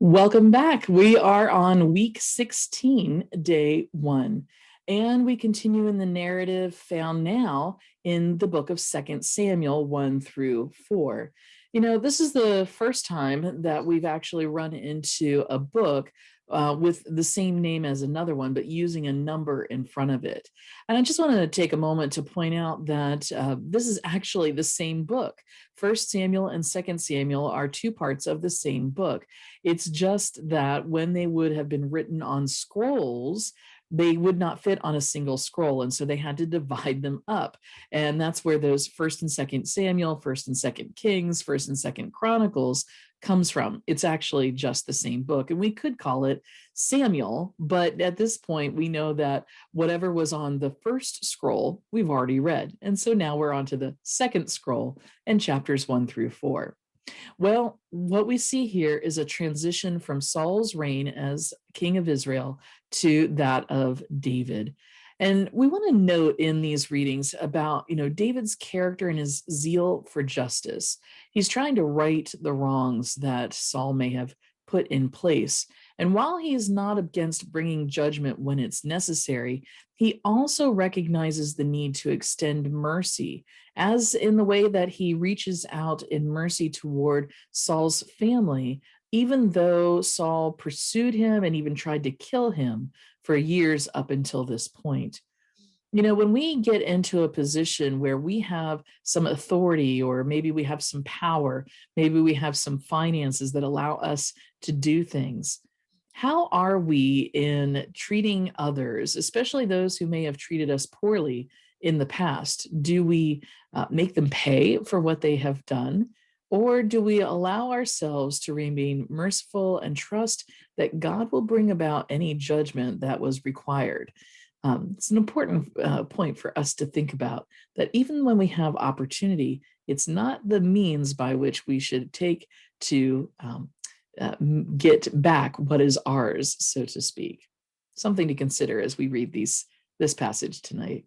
Welcome back. We are on week 16, day 1, and we continue in the narrative found now in the book of 2 Samuel 1 through 4. This is the first time that we've actually run into a book with the same name as another one, but using a number in front of it. And I just wanted to take a moment to point out that this is actually the same book. 1 Samuel and 2 Samuel are two parts of the same book. It's just that when they would have been written on scrolls, they would not fit on a single scroll. And so they had to divide them up. And that's where those 1st and 2nd Samuel, 1st and 2nd Kings, 1st and 2nd Chronicles comes from. It's actually just the same book. And we could call it Samuel, but at this point, we know that whatever was on the first scroll, we've already read. And so now we're on to the second scroll and chapters 1 through 4. Well, what we see here is a transition from Saul's reign as king of Israel to that of David. And we want to note in these readings about, David's character and his zeal for justice. He's trying to right the wrongs that Saul may have put in place. And while he is not against bringing judgment when it's necessary, he also recognizes the need to extend mercy, as in the way that he reaches out in mercy toward Saul's family, even though Saul pursued him and even tried to kill him for years up until this point. When we get into a position where we have some authority, or maybe we have some power, maybe we have some finances that allow us to do things, how are we in treating others, especially those who may have treated us poorly in the past? Do we make them pay for what they have done? Or do we allow ourselves to remain merciful and trust that God will bring about any judgment that was required? It's an important point for us to think about, that even when we have opportunity, it's not the means by which we should take to get back what is ours, so to speak. Something to consider as we read this passage tonight.